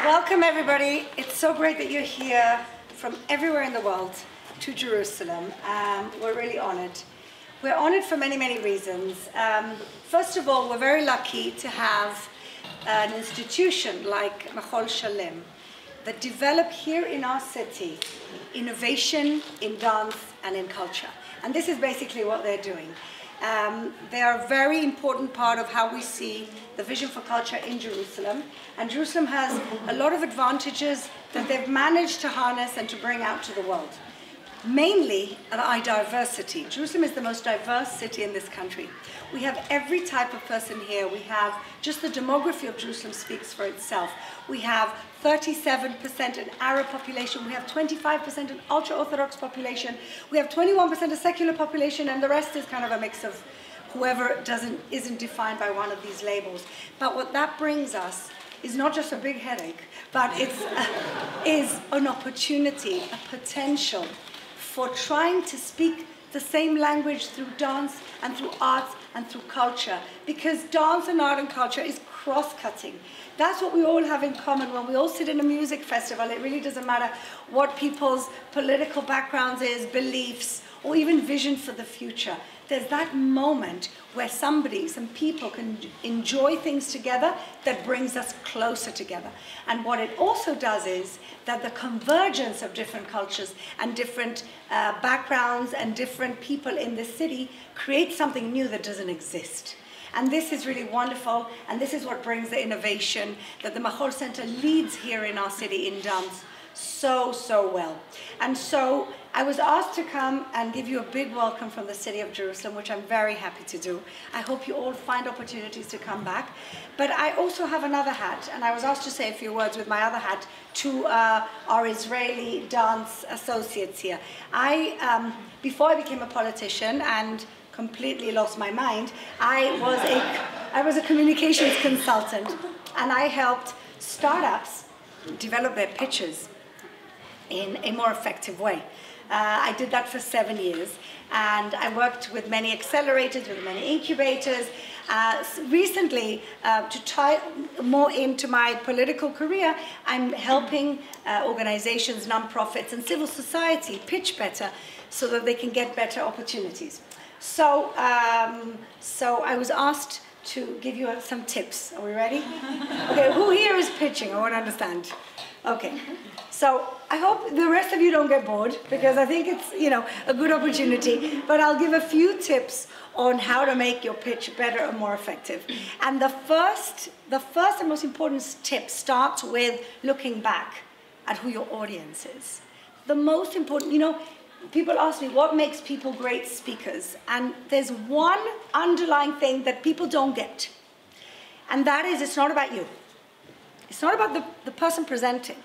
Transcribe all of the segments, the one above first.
Welcome, everybody. It's so great that you're here from everywhere in the world to Jerusalem. We're really honored. We're honored for many, many reasons. First of all, we're very lucky to have an institution like Machol Shalem that develop here in our city innovation in dance and in culture. And this is basically what they're doing. They are a very important part of how we see the vision for culture in Jerusalem. And Jerusalem has a lot of advantages that they've managed to harness and to bring out to the world. Mainly diversity. Jerusalem is the most diverse city in this country. We have every type of person here. We have, just the demography of Jerusalem speaks for itself. We have 37% an Arab population. We have 25% an ultra-Orthodox population. We have 21% a secular population, and the rest is kind of a mix of whoever isn't defined by one of these labels. But what that brings us is not just a big headache, but is an opportunity, a potential for trying to speak the same language through dance and through arts and through culture, because dance and art and culture is cross-cutting. That's what we all have in common. When we all sit in a music festival, it really doesn't matter what people's political backgrounds is, beliefs, or even vision for the future. There's that moment where some people can enjoy things together that brings us closer together. And what it also does is that the convergence of different cultures and different backgrounds and different people in the city creates something new that doesn't exist. And this is really wonderful, and this is what brings the innovation that the Machol Center leads here in our city in dance so well. And so I was asked to come and give you a big welcome from the city of Jerusalem, which I'm very happy to do. I hope you all find opportunities to come back. But I also have another hat, and I was asked to say a few words with my other hat to our Israeli dance associates here. Before I became a politician and completely lost my mind, I was a communications consultant, and I helped startups develop their pitches in a more effective way. I did that for 7 years, and I worked with many accelerators, with many incubators. Recently, to tie more into my political career, I'm helping organizations, nonprofits, and civil society pitch better so that they can get better opportunities. So I was asked to give you some tips. Are we ready? Okay, who here is pitching? I want to understand. Okay, so I hope the rest of you don't get bored, because I think it's, a good opportunity. But I'll give a few tips on how to make your pitch better and more effective. And the first and most important tip starts with looking back at who your audience is. The most important, people ask me, what makes people great speakers? And there's one underlying thing that people don't get. And that is, it's not about you. It's not about the person presenting.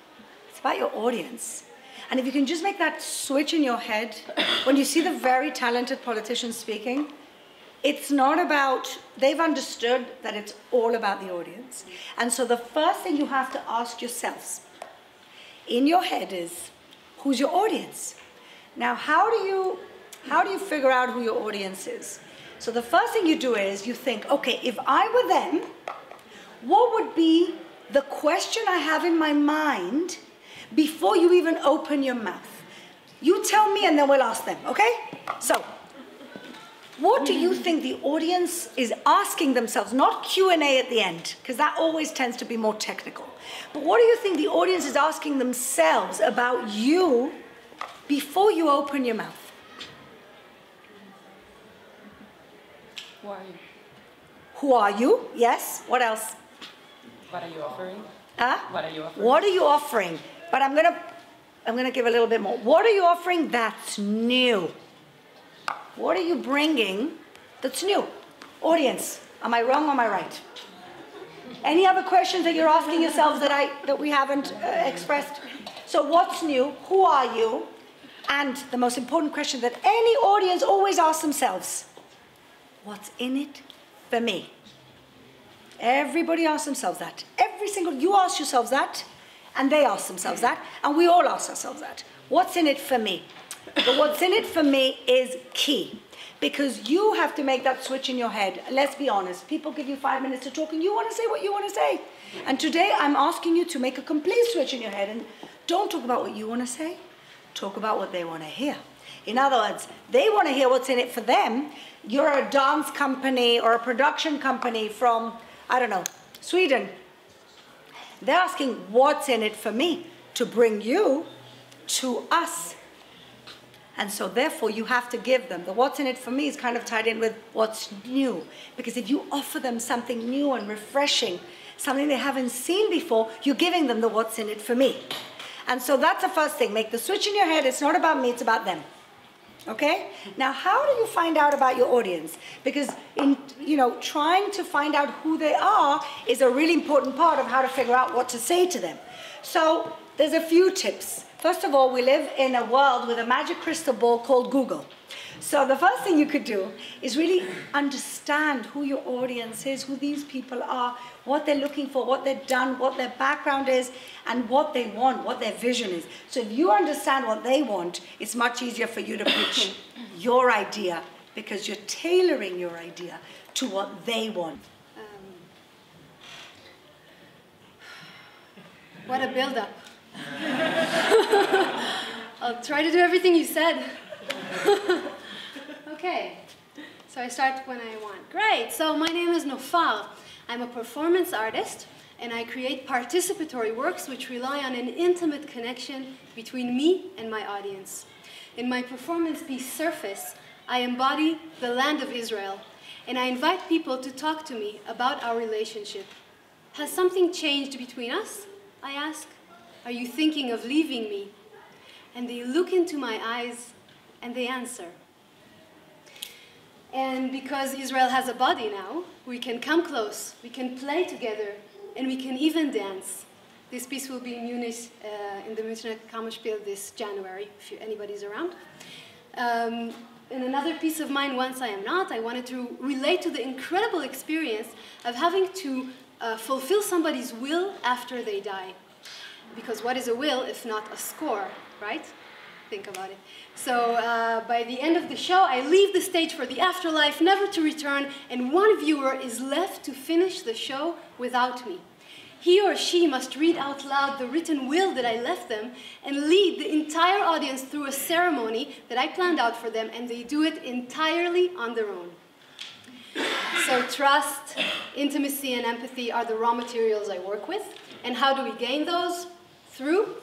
It's about your audience. And if you can just make that switch in your head, when you see the very talented politicians speaking, it's not about, they've understood that it's all about the audience. And so the first thing you have to ask yourselves in your head is, who's your audience? Now, how do you figure out who your audience is? So the first thing you do is you think, okay, if I were them, what would be the question I have in my mind before you even open your mouth? You tell me and then we'll ask them, okay? So, what do you think the audience is asking themselves? Not Q&A at the end, because that always tends to be more technical. But what do you think the audience is asking themselves about you before you open your mouth? Who are you? Who are you? Yes. What else? What are you offering? What are you offering? What are you offering? But I'm gonna give a little bit more. What are you offering that's new? What are you bringing that's new? Audience, am I wrong or am I right? Any other questions that you're asking yourselves that we haven't expressed? So what's new? Who are you? And the most important question that any audience always asks themselves, what's in it for me? Everybody asks themselves that. You ask yourselves that, and they ask themselves that, and we all ask ourselves that. What's in it for me? The what's in it for me is key. Because you have to make that switch in your head. Let's be honest. People give you 5 minutes to talk and you want to say what you want to say. And today I'm asking you to make a complete switch in your head and don't talk about what you want to say. Talk about what they want to hear. In other words, they want to hear what's in it for them. You're a dance company or a production company from, I don't know, Sweden. They're asking what's in it for me to bring you to us. And so therefore you have to give them. The what's in it for me is kind of tied in with what's new. Because if you offer them something new and refreshing, something they haven't seen before, you're giving them the what's in it for me. And so that's the first thing. Make the switch in your head. It's not about me, it's about them. Okay? Now, how do you find out about your audience? Because trying to find out who they are is a really important part of how to figure out what to say to them. So there's a few tips. First of all, we live in a world with a magic crystal ball called Google. So the first thing you could do is really understand who your audience is, who these people are, what they're looking for, what they've done, what their background is, and what they want, what their vision is. So if you understand what they want, it's much easier for you to pitch your idea because you're tailoring your idea to what they want. What a build-up. I'll try to do everything you said. Okay, so I start when I want. Great, so my name is Nofar. I'm a performance artist, and I create participatory works which rely on an intimate connection between me and my audience. In my performance piece, Surface, I embody the land of Israel, and I invite people to talk to me about our relationship. Has something changed between us? I ask. Are you thinking of leaving me? And they look into my eyes and they answer. And because Israel has a body now, we can come close, we can play together, and we can even dance. This piece will be in Munich, in the Münchner Kammerspiel this January, if anybody's around. And another piece of mine, Once I Am Not, I wanted to relate to the incredible experience of having to fulfill somebody's will after they die. Because what is a will if not a score, right? Think about it. So by the end of the show, I leave the stage for the afterlife, never to return, and one viewer is left to finish the show without me. He or she must read out loud the written will that I left them and lead the entire audience through a ceremony that I planned out for them, and they do it entirely on their own. So trust, intimacy, and empathy are the raw materials I work with. And how do we gain those? Through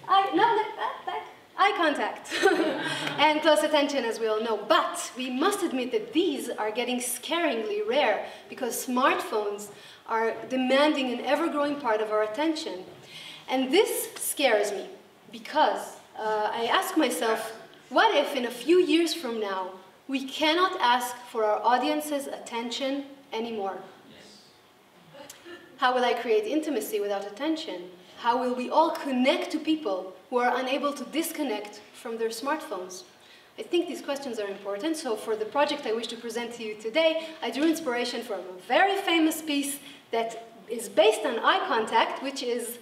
eye contact and close attention, as we all know. But we must admit that these are getting scaringly rare because smartphones are demanding an ever-growing part of our attention. And this scares me because I ask myself, what if in a few years from now we cannot ask for our audience's attention anymore? How will I create intimacy without attention? How will we all connect to people who are unable to disconnect from their smartphones? I think these questions are important, so for the project I wish to present to you today, I drew inspiration from a very famous piece that is based on eye contact, which is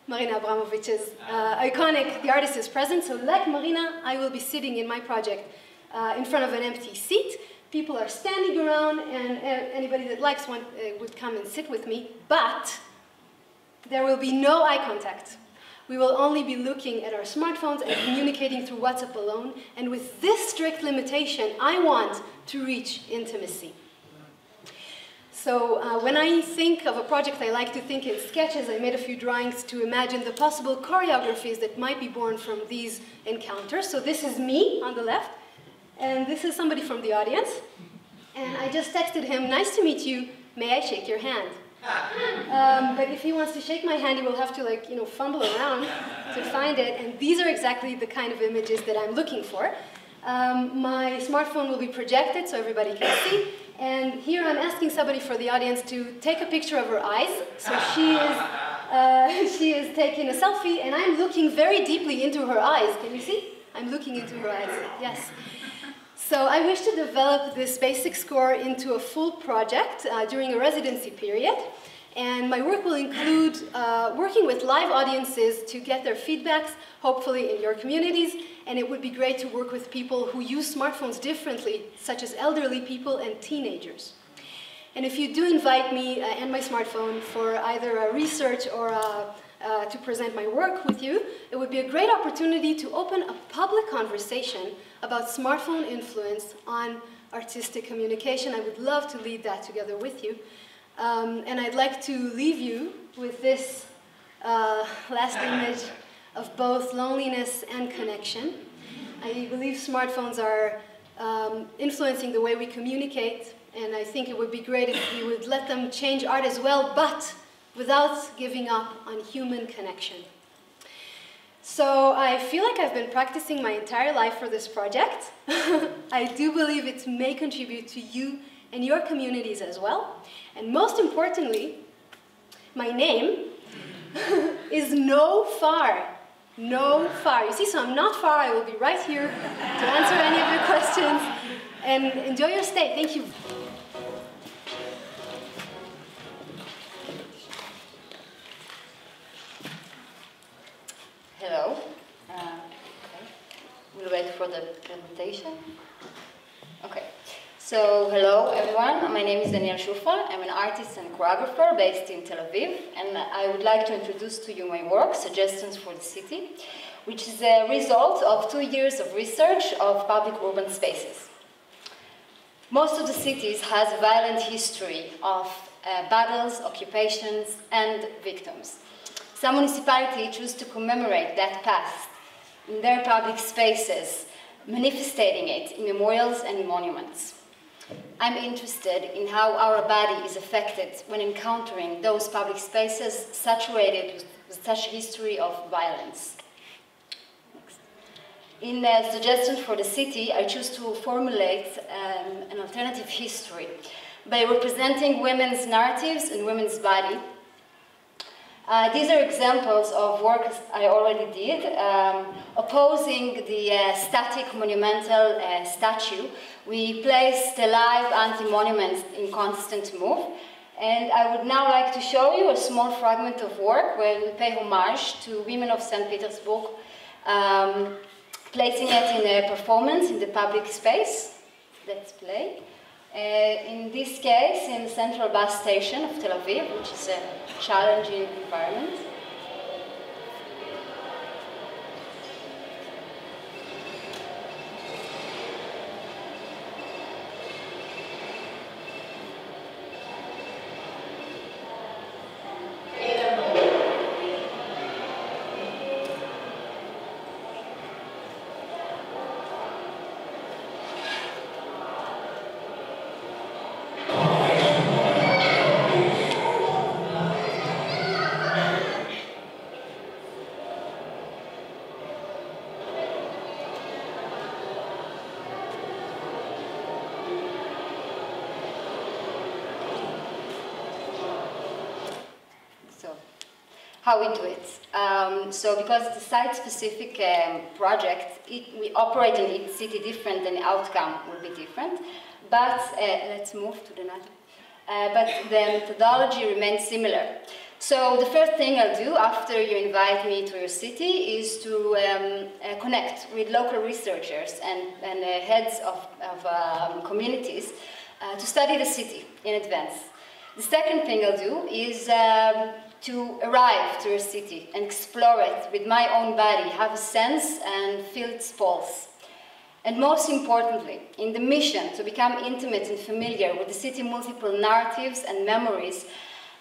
Marina Abramovic's iconic The Artist is Present. So like Marina, I will be sitting in my project in front of an empty seat. People are standing around, and anybody that likes one would come and sit with me, but there will be no eye contact. We will only be looking at our smartphones and communicating through WhatsApp alone, and with this strict limitation, I want to reach intimacy. So when I think of a project, I like to think in sketches. I made a few drawings to imagine the possible choreographies that might be born from these encounters. So this is me on the left, and this is somebody from the audience. And I just texted him, "Nice to meet you, may I shake your hand?" But if he wants to shake my hand, he will have to fumble around to find it. And these are exactly the kind of images that I'm looking for. My smartphone will be projected so everybody can see. And here I'm asking somebody for the audience to take a picture of her eyes. So she is taking a selfie, and I'm looking very deeply into her eyes. Can you see? I'm looking into her eyes, yes. So I wish to develop this basic score into a full project during a residency period. And my work will include working with live audiences to get their feedbacks, hopefully in your communities. And it would be great to work with people who use smartphones differently, such as elderly people and teenagers. And if you do invite me and my smartphone for either a research or to present my work with you, it would be a great opportunity to open a public conversation about smartphone influence on artistic communication. I would love to lead that together with you. And I'd like to leave you with this last image of both loneliness and connection. I believe smartphones are influencing the way we communicate, and I think it would be great if we would let them change art as well, but without giving up on human connection. So I feel like I've been practicing my entire life for this project. I do believe it may contribute to you and your communities as well. And most importantly, my name is No Far. No Far. You see, so I'm not far. I will be right here to answer any of your questions. And enjoy your stay. Thank you. Hello. Okay. We'll wait for the presentation. Okay. So, hello everyone. My name is Daniel Shufal. I'm an artist and choreographer based in Tel Aviv, and I would like to introduce to you my work, Suggestions for the City, which is a result of 2 years of research of public urban spaces. Most of the cities has a violent history of battles, occupations, and victims. Some municipalities choose to commemorate that past in their public spaces, manifesting it in memorials and monuments. I'm interested in how our body is affected when encountering those public spaces saturated with such a history of violence. Next. In Suggestions for the City, I choose to formulate an alternative history by representing women's narratives and women's body. These are examples of work I already did, opposing the static monumental statue. We placed the live anti-monuments in constant move, and I would now like to show you a small fragment of work where we pay homage to women of St. Petersburg, placing it in a performance in the public space. Let's play. In this case, in the central bus station of Tel Aviv, which is a challenging environment. How we do it. So because it's a site-specific project, we operate in each city different and the outcome will be different. But let's move to the next. But the methodology remains similar. So the first thing I'll do after you invite me to your city is to connect with local researchers and heads of communities to study the city in advance. The second thing I'll do is to arrive to your city and explore it with my own body, have a sense and feel its pulse. And most importantly, in the mission to become intimate and familiar with the city's multiple narratives and memories,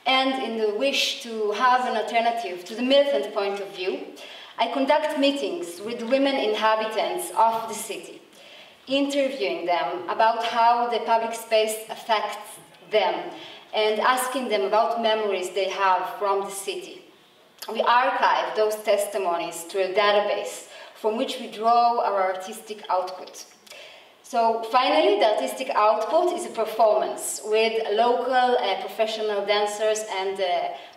and in the wish to have an alternative to the militant point of view, I conduct meetings with women inhabitants of the city, interviewing them about how the public space affects them, and asking them about memories they have from the city. We archive those testimonies to a database from which we draw our artistic output. So finally, the artistic output is a performance with local professional dancers and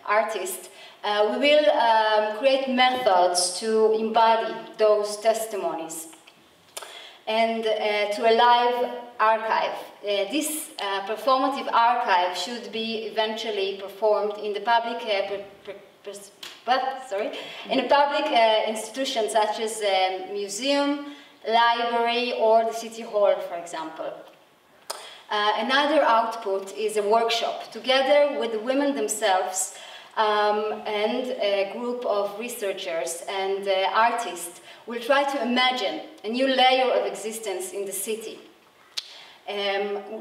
artists. We will create methods to embody those testimonies. and to a live archive. This performative archive should be eventually performed in the public in a public institution such as a museum, library, or the city hall, for example. Another output is a workshop, together with the women themselves and a group of researchers and artists will try to imagine a new layer of existence in the city,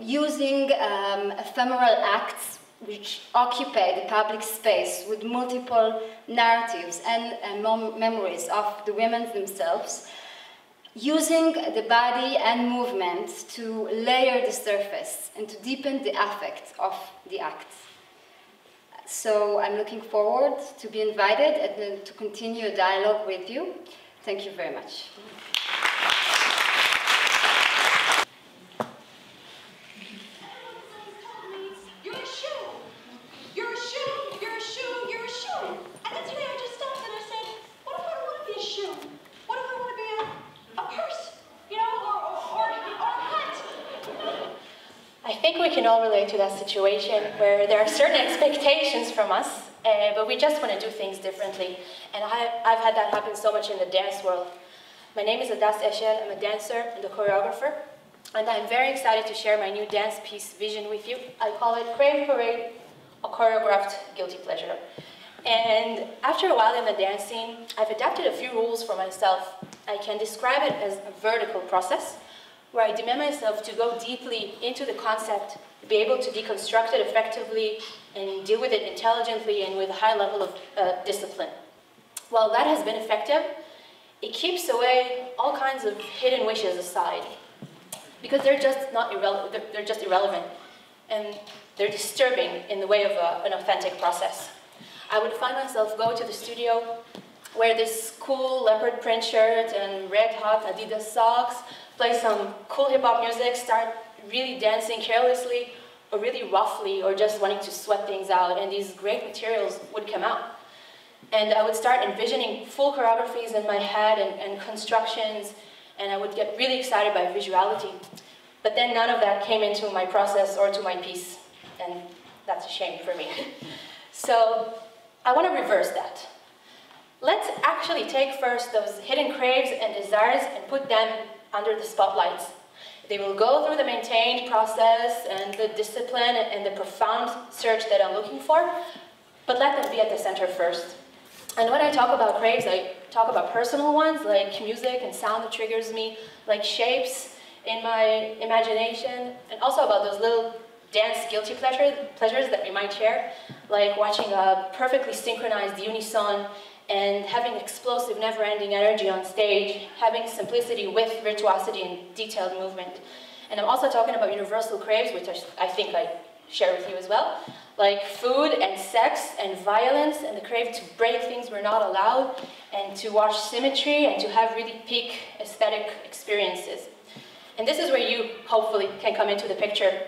using ephemeral acts which occupy the public space with multiple narratives and memories of the women themselves, using the body and movement to layer the surface and to deepen the affect of the act. So I'm looking forward to be invited and to continue a dialogue with you. Thank you very much. You're a shoe. You're a shoe. You're a shoe. You're a shoe. And then today I just stopped and I said, what if I don't want to be a shoe? What if I want to be a purse? You know, or a hat? I think we can all relate to that situation where there are certain expectations from us, but we just want to do things differently. And I've had that happen so much in the dance world. My name is Adas Eshel. I'm a dancer and a choreographer. And I'm very excited to share my new dance piece vision with you. I call it Crave Parade, a choreographed guilty pleasure. And after a while in the dance scene, I've adapted a few rules for myself. I can describe it as a vertical process, where I demand myself to go deeply into the concept, to be able to deconstruct it effectively and deal with it intelligently and with a high level of discipline. While that has been effective, it keeps away all kinds of hidden wishes aside, because they're just they're just irrelevant, and they're disturbing in the way of an authentic process. I would find myself go to the studio, wear this cool leopard print shirt and red hot Adidas socks, play some cool hip-hop music, start really dancing carelessly or really roughly or just wanting to sweat things out, and these great materials would come out. And I would start envisioning full choreographies in my head and constructions, and I would get really excited by visuality. But then none of that came into my process or to my piece, and that's a shame for me. So I want to reverse that. Let's actually take first those hidden craves and desires and put them under the spotlights. They will go through the maintained process and the discipline and the profound search that I'm looking for, but let them be at the center first. And when I talk about craves, I talk about personal ones, like music and sound that triggers me, like shapes in my imagination, and also about those little dance guilty pleasures that we might share, like watching a perfectly synchronized unison and having explosive, never-ending energy on stage, having simplicity with virtuosity and detailed movement. And I'm also talking about universal craves, which I think I share with you as well, like food and sex and violence and the crave to break things we're not allowed and to watch symmetry and to have really peak aesthetic experiences. And this is where you, hopefully, can come into the picture.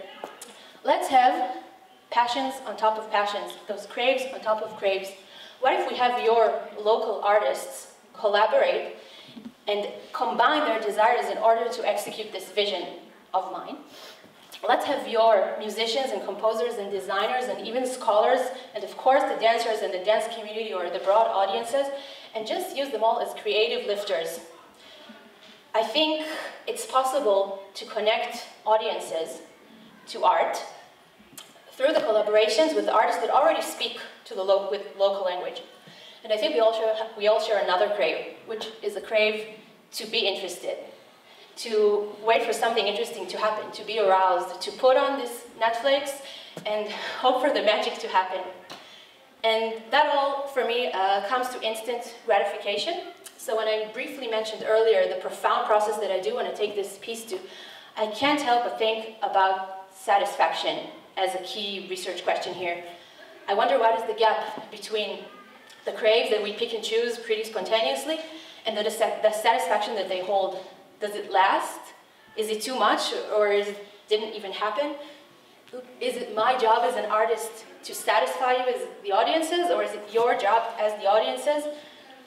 Let's have passions on top of passions, those craves on top of craves. What if we have your local artists collaborate and combine their desires in order to execute this vision of mine? Let's have your musicians and composers and designers and even scholars, and of course the dancers and the dance community or the broad audiences, and just use them all as creative lifters. I think it's possible to connect audiences to art through the collaborations with artists that already speak to the with local language. And I think we all share another crave, which is a crave to be interested, to wait for something interesting to happen, to be aroused, to put on this Netflix and hope for the magic to happen. And that all, for me, comes to instant gratification. So when I briefly mentioned earlier the profound process that I do when I take this piece to, I can't help but think about satisfaction as a key research question here. I wonder what is the gap between the craves that we pick and choose pretty spontaneously and the satisfaction that they hold. Does it last? Is it too much, or didn't even happen? Is it my job as an artist to satisfy you as the audiences, or is it your job as the audiences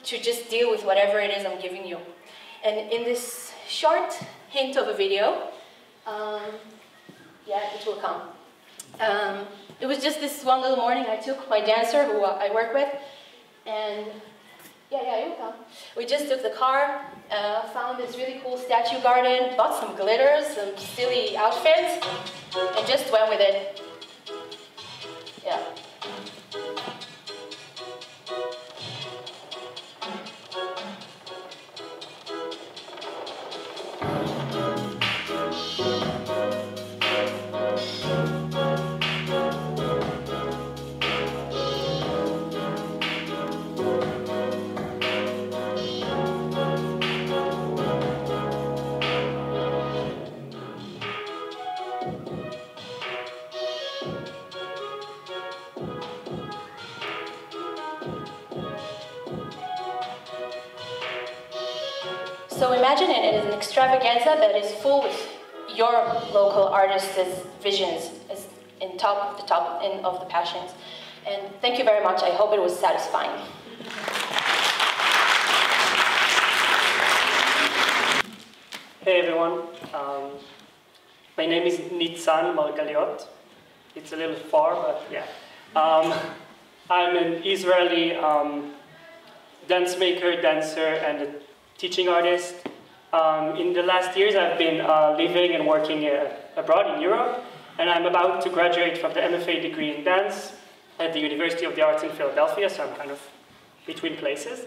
to just deal with whatever it is I'm giving you? And in this short hint of a video. Yeah, it will come. It was just this one little morning I took my dancer who I work with, and yeah, it will come. We just took the car, found this really cool statue garden, bought some glitters, some silly outfits, and just went with it. Yeah. So imagine it as an extravaganza that is full with your local artist's visions as in top of the passions. And thank you very much. I hope it was satisfying. Hey everyone, my name is Nitzan Margaliot. It's a little far, but yeah. I'm an Israeli dance maker, dancer, and a teaching artist. In the last years, I've been living and working abroad in Europe, and I'm about to graduate from the MFA degree in dance at the University of the Arts in Philadelphia, so I'm kind of between places.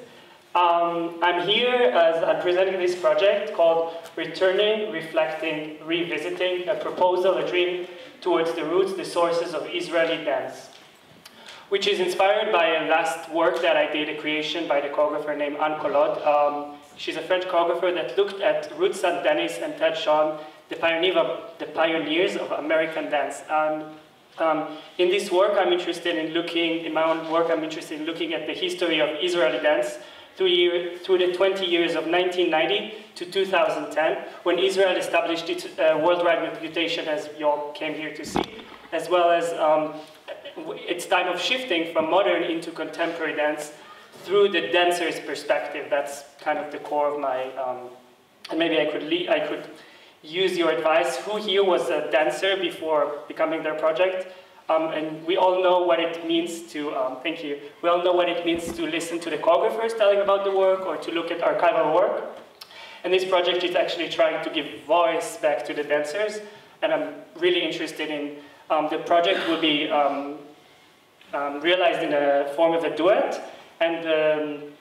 I'm here as I'm presenting this project called Returning, Reflecting, Revisiting, a proposal, a dream towards the roots, the sources of Israeli dance, which is inspired by a last work that I did, a creation by the choreographer named Anne Collot. She's a French choreographer that looked at Ruth St. Denis and Ted Shawn, the pioneers of American dance. In this work, I'm interested in looking at the history of Israeli dance through the 20 years of 1990 to 2010, when Israel established its worldwide reputation, as you all came here to see, as well as its time of shifting from modern into contemporary dance through the dancer's perspective. That's kind of the core of my, and maybe I could use your advice. Who here was a dancer before becoming their project? And we all know what it means to, thank you, we all know what it means to listen to the choreographers telling about the work or to look at archival work. And this project is actually trying to give voice back to the dancers. And I'm really interested in, the project will be realized in the form of a duet. And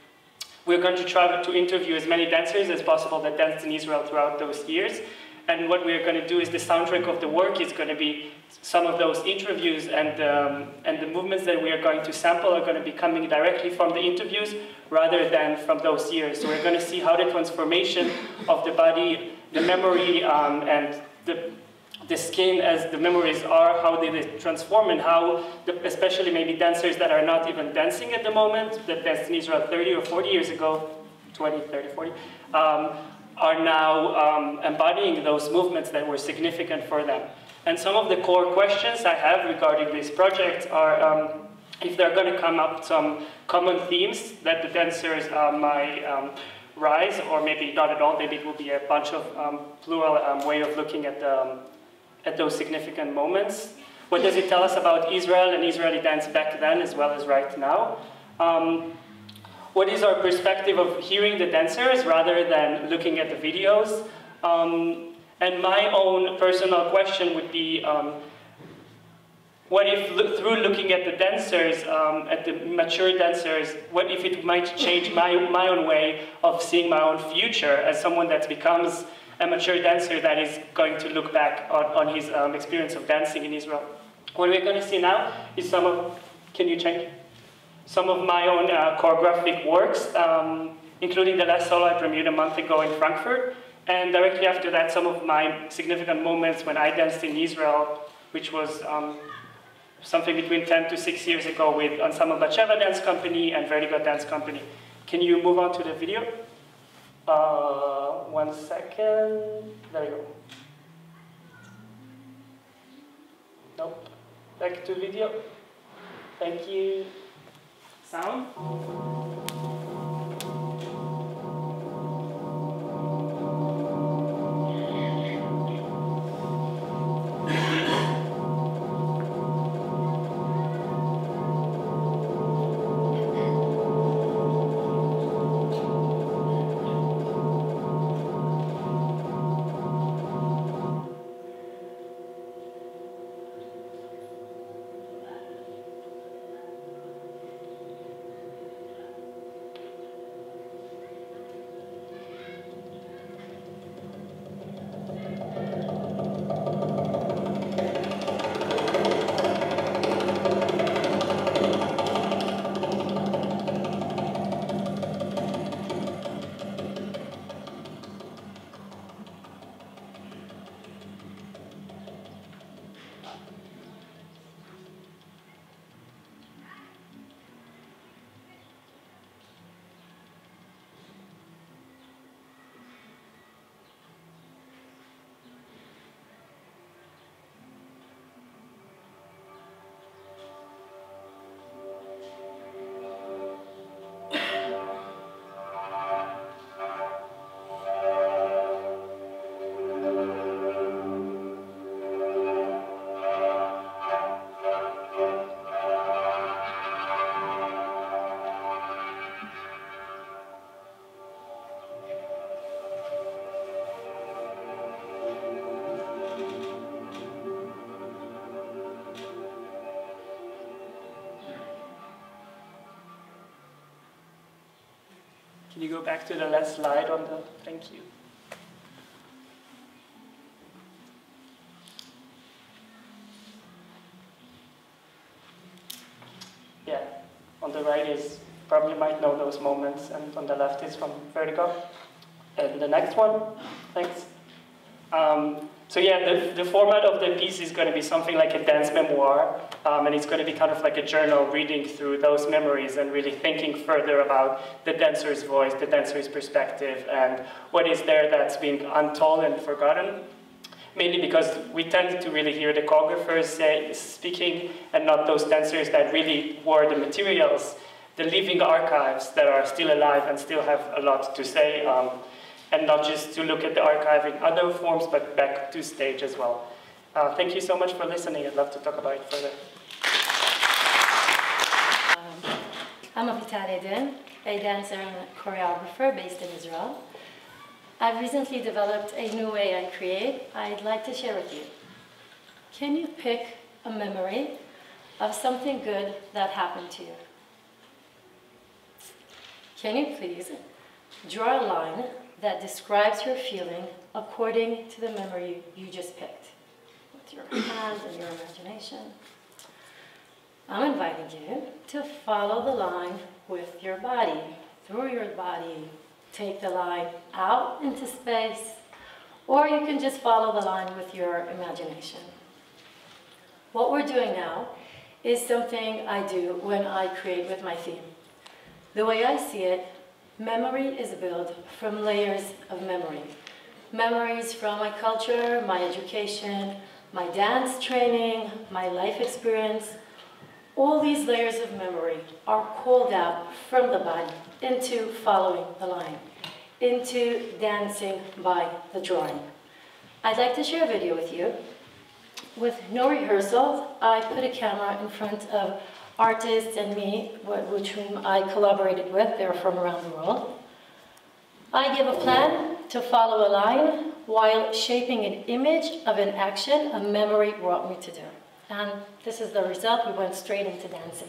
we're going to try to interview as many dancers as possible that danced in Israel throughout those years. And what we're going to do is the soundtrack of the work is going to be some of those interviews, and the movements that we are going to sample are going to be coming directly from the interviews rather than from those years. So we're going to see how the transformation of the body, the memory, and the skin as the memories are, how they transform, and how, especially maybe dancers that are not even dancing at the moment, that danced in Israel 30 or 40 years ago, 20, 30, 40, are now embodying those movements that were significant for them. And some of the core questions I have regarding this project are if they're going to come up some common themes that the dancers might rise, or maybe not at all, maybe it will be a bunch of plural way of looking at those significant moments. What does it tell us about Israel and Israeli dance back then as well as right now? What is our perspective of hearing the dancers rather than looking at the videos? And my own personal question would be, what if through looking at the dancers, at the mature dancers, what if it might change my own way of seeing my own future as someone that becomes a mature dancer that is going to look back on his experience of dancing in Israel? What we're going to see now is some of my own choreographic works, including the last solo I premiered a month ago in Frankfurt. And directly after that, some of my significant moments when I danced in Israel, which was something between 10 to 6 years ago with Ensemble Batsheva Dance Company and Vertigo Dance Company. Can you move on to the video? 1 second. There you go. Nope. Back to video. Thank you. Sound? Can you go back to the last slide on the, thank you. Yeah, on the right is, probably might know those moments, and on the left is from Vertigo. And the next one, thanks. So yeah, the format of the piece is going to be something like a dance memoir, and it's going to be kind of like a journal reading through those memories and really thinking further about the dancer's voice, the dancer's perspective, and what is there that's being untold and forgotten. Mainly because we tend to really hear the choreographers speaking and not those dancers that really were the materials, the living archives that are still alive and still have a lot to say. And not just to look at the archive in other forms, but back to stage as well. Thank you so much for listening. I'd love to talk about it further. I'm Avital Eden, a dancer and choreographer based in Israel. I've recently developed a new way I create I'd like to share with you. Can you pick a memory of something good that happened to you? Can you please draw a line that describes your feeling according to the memory you just picked, with your hands and your imagination? I'm inviting you to follow the line with your body, through your body. Take the line out into space, or you can just follow the line with your imagination. What we're doing now is something I do when I create with my theme. The way I see it, memory is built from layers of memory. Memories from my culture, my education, my dance training, my life experience. All these layers of memory are called out from the body into following the line, into dancing by the drawing. I'd like to share a video with you. With no rehearsal, I put a camera in front of artists and me, with whom I collaborated with. They're from around the world. I give a plan to follow a line while shaping an image of an action a memory brought me to do. And this is the result. We went straight into dancing.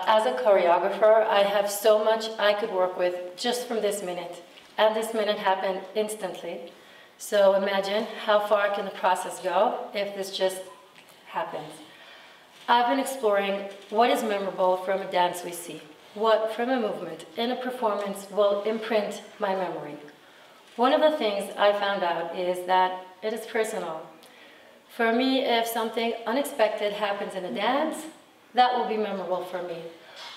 As a choreographer, I have so much I could work with just from this minute. And this minute happened instantly. So imagine how far can the process go if this just happens. I've been exploring what is memorable from a dance we see. What from a movement in a performance will imprint my memory. One of the things I found out is that it is personal. For me, if something unexpected happens in a dance, that will be memorable for me.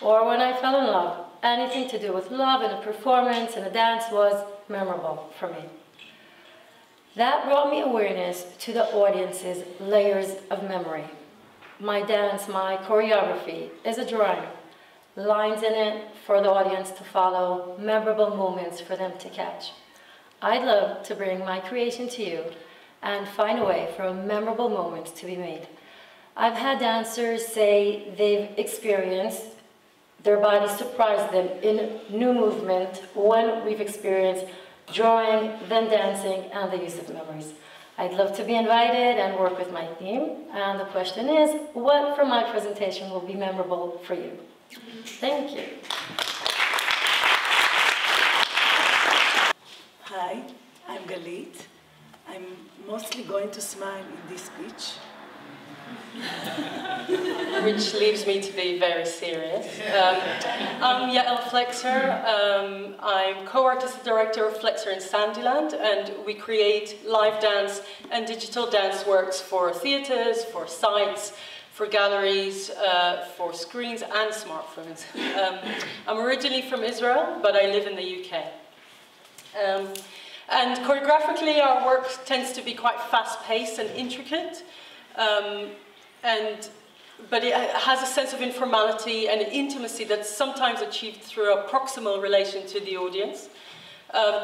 Or when I fell in love, anything to do with love in a performance, in a dance was memorable for me. That brought me awareness to the audience's layers of memory. My dance, my choreography is a drawing. Lines in it for the audience to follow, memorable moments for them to catch. I'd love to bring my creation to you and find a way for memorable moments to be made. I've had dancers say they've experienced their body surprise them in new movement when we've experienced drawing, then dancing, and the use of memories. I'd love to be invited and work with my theme. And the question is, what from my presentation will be memorable for you? Thank you. Hi, I'm Galit. I'm mostly going to smile in this speech. Which leaves me to be very serious. I'm Yael Flexer. I'm co-artistic director of Flexer in Sandyland, and we create live dance and digital dance works for theatres, for sites, for galleries, for screens and smartphones. I'm originally from Israel, but I live in the UK. And choreographically, our work tends to be quite fast-paced and intricate. But it has a sense of informality and intimacy that's sometimes achieved through a proximal relation to the audience.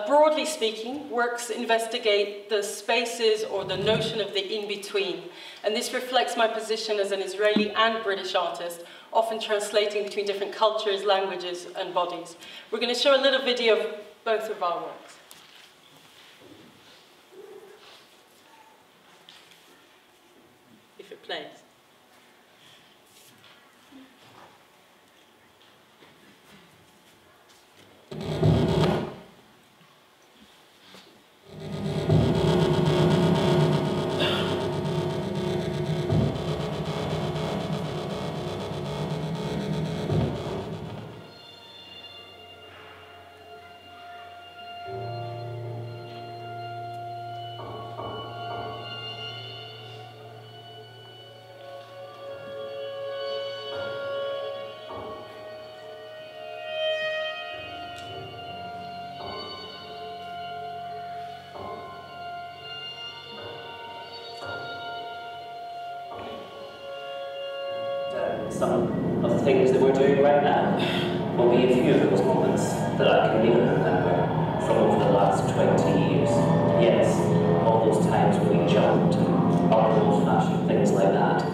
Broadly speaking, works investigate the spaces or the notion of the in-between. And this reflects my position as an Israeli and British artist, often translating between different cultures, languages, and bodies. We're going to show a little video of both of our works. If it plays. Some of the things that we're doing right now will be a few of those moments that I can really remember from over the last 20 years. Yes, all those times when we jumped and other old-fashioned things like that.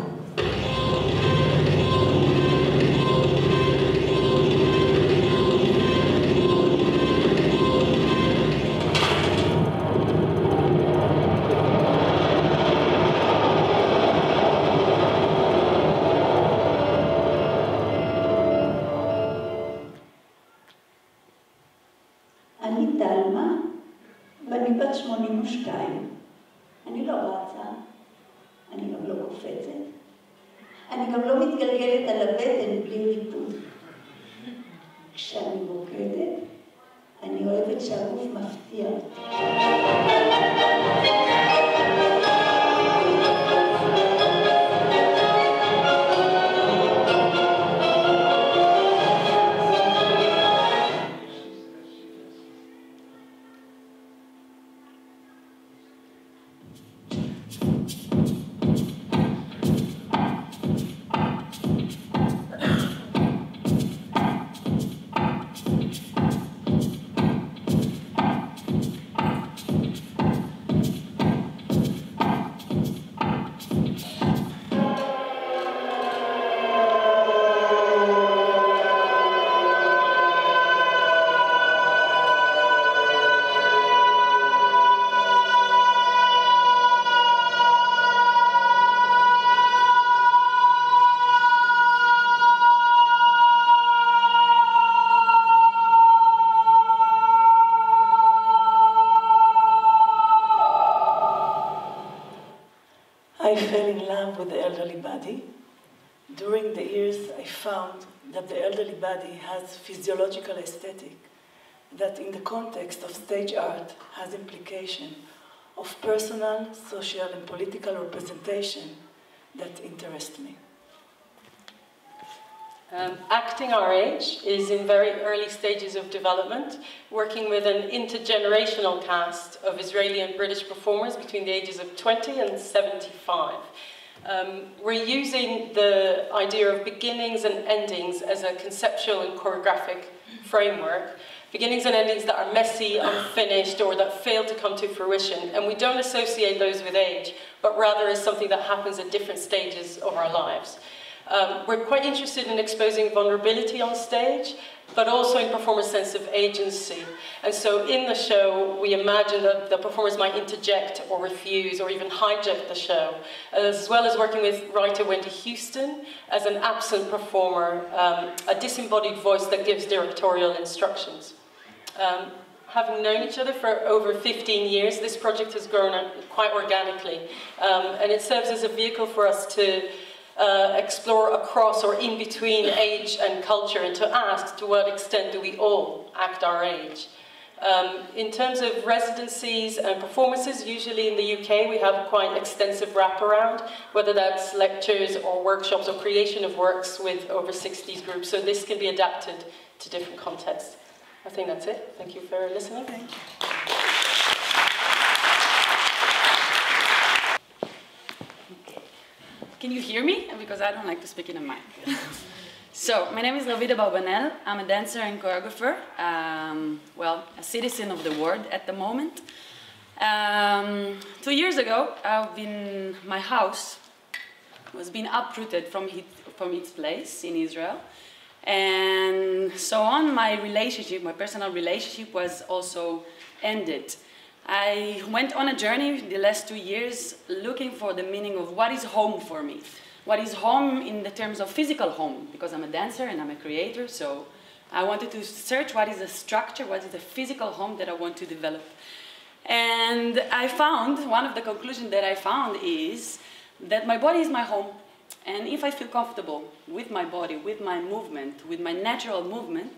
ואני בת 82. אני לא רצה, אני גם לא קופצת, אני גם לא מתגלגלת על הבטן בלי ריפוד. כשאני רוקדת, אני אוהבת שהגוף מפתיע אותי. I fell in love with the elderly body. During the years, I found that the elderly body has physiological aesthetic that in the context of stage art has implication of personal, social, and political representation that interest me. Acting Our Age is in very early stages of development, working with an intergenerational cast of Israeli and British performers between the ages of 20 and 75. We're using the idea of beginnings and endings as a conceptual and choreographic framework. Beginnings and endings that are messy, unfinished, or that fail to come to fruition. And we don't associate those with age, but rather as something that happens at different stages of our lives. We're quite interested in exposing vulnerability on stage, but also in performers' sense of agency. And so in the show, we imagine that the performers might interject or refuse or even hijack the show, as well as working with writer Wendy Houston as an absent performer, a disembodied voice that gives directorial instructions. having known each other for over 15 years, this project has grown quite organically. And it serves as a vehicle for us to explore across or in between age and culture, and to ask to what extent do we all act our age. In terms of residencies and performances, usually in the UK we have quite extensive wraparound, whether that's lectures or workshops or creation of works with over 60s groups, so this can be adapted to different contexts. I think that's it. Thank you for listening. Thank you. Okay. Can you hear me? Because I don't like to speak in a mic. So, my name is Ravida Barbanel. I'm a dancer and choreographer. Well, a citizen of the world at the moment. 2 years ago, my house was being uprooted from its place in Israel. And so on, my personal relationship was also ended. I went on a journey the last 2 years looking for the meaning of what is home for me. What is home in the terms of physical home, because I'm a dancer and I'm a creator, so I wanted to search what is the structure, what is the physical home that I want to develop. And I found, one of the conclusions that I found is that my body is my home. And if I feel comfortable with my body, with my movement, with my natural movement,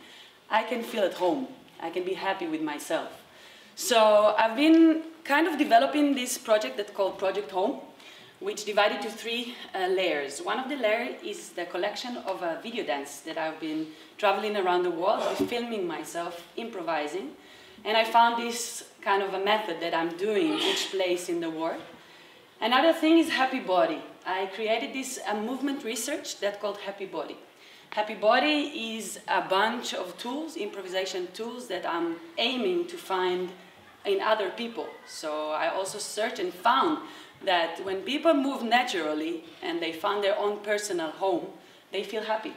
I can feel at home. I can be happy with myself. So I've been kind of developing this project that's called Project Home, which divided to 3 layers. One of the layers is the collection of a video dance that I've been traveling around the world, filming myself, improvising. And I found this kind of a method that I'm doing each place in the world. Another thing is Happy Body. I created this movement research that's called Happy Body. Happy Body is a bunch of tools, improvisation tools, that I'm aiming to find in other people. So I also searched and found that when people move naturally and they find their own personal home, they feel happy.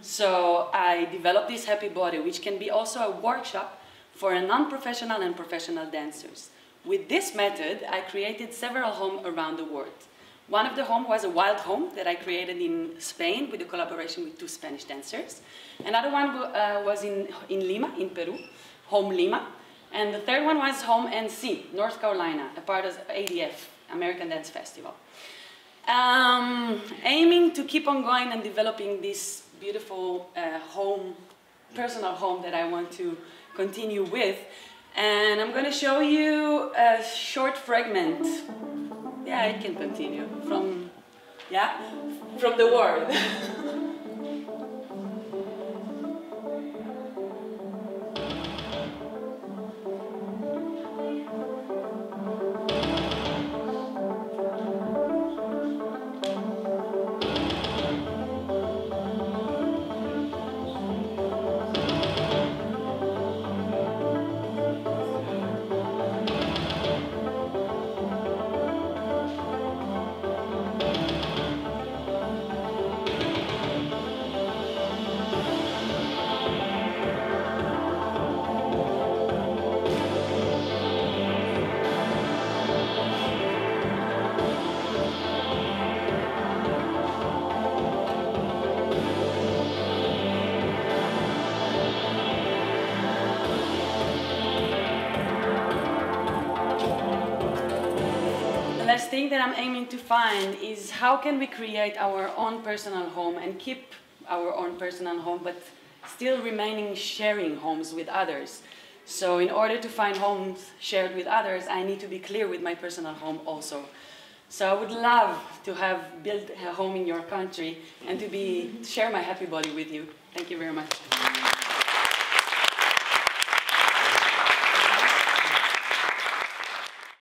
So I developed this Happy Body, which can be also a workshop for non-professional and professional dancers. With this method, I created several homes around the world. One of the homes was a wild home that I created in Spain with a collaboration with 2 Spanish dancers. Another one was in Lima, in Peru, Home Lima. And the third one was Home NC, North Carolina, a part of ADF, American Dance Festival. Aiming to keep on going and developing this beautiful personal home that I want to continue with. And I'm going to show you a short fragment. Yeah, it can continue from the word. The last thing that I'm aiming to find is how can we create our own personal home and keep our own personal home, but still remaining sharing homes with others. So in order to find homes shared with others, I need to be clear with my personal home also. So I would love to have built a home in your country and to share my Happy Body with you. Thank you very much.